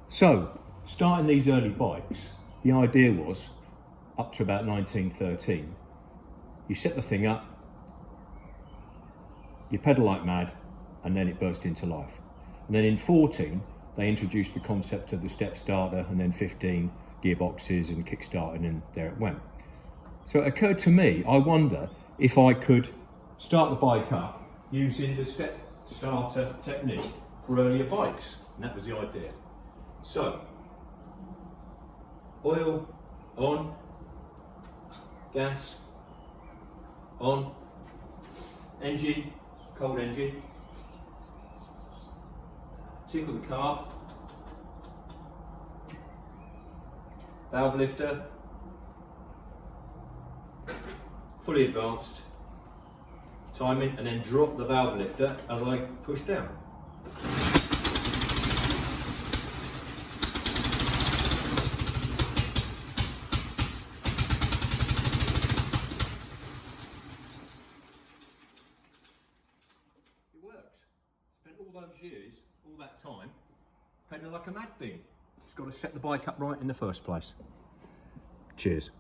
So, starting these early bikes, the idea was, up to about 1913, you set the thing up, you pedal like mad, and then it burst into life. And then in 14, they introduced the concept of the step starter, and then 15, gearboxes and kickstarting, and there it went. So it occurred to me, I wonder if I could start the bike up using the step starter technique for earlier bikes, and that was the idea. So, oil on, gas on, engine, cold engine, tickle the carb, valve lifter, fully advanced, timing, and then drop the valve lifter as I push down. It works. Spent all those years, all that time, pedaling like a mad thing. Just got to set the bike up right in the first place. Cheers.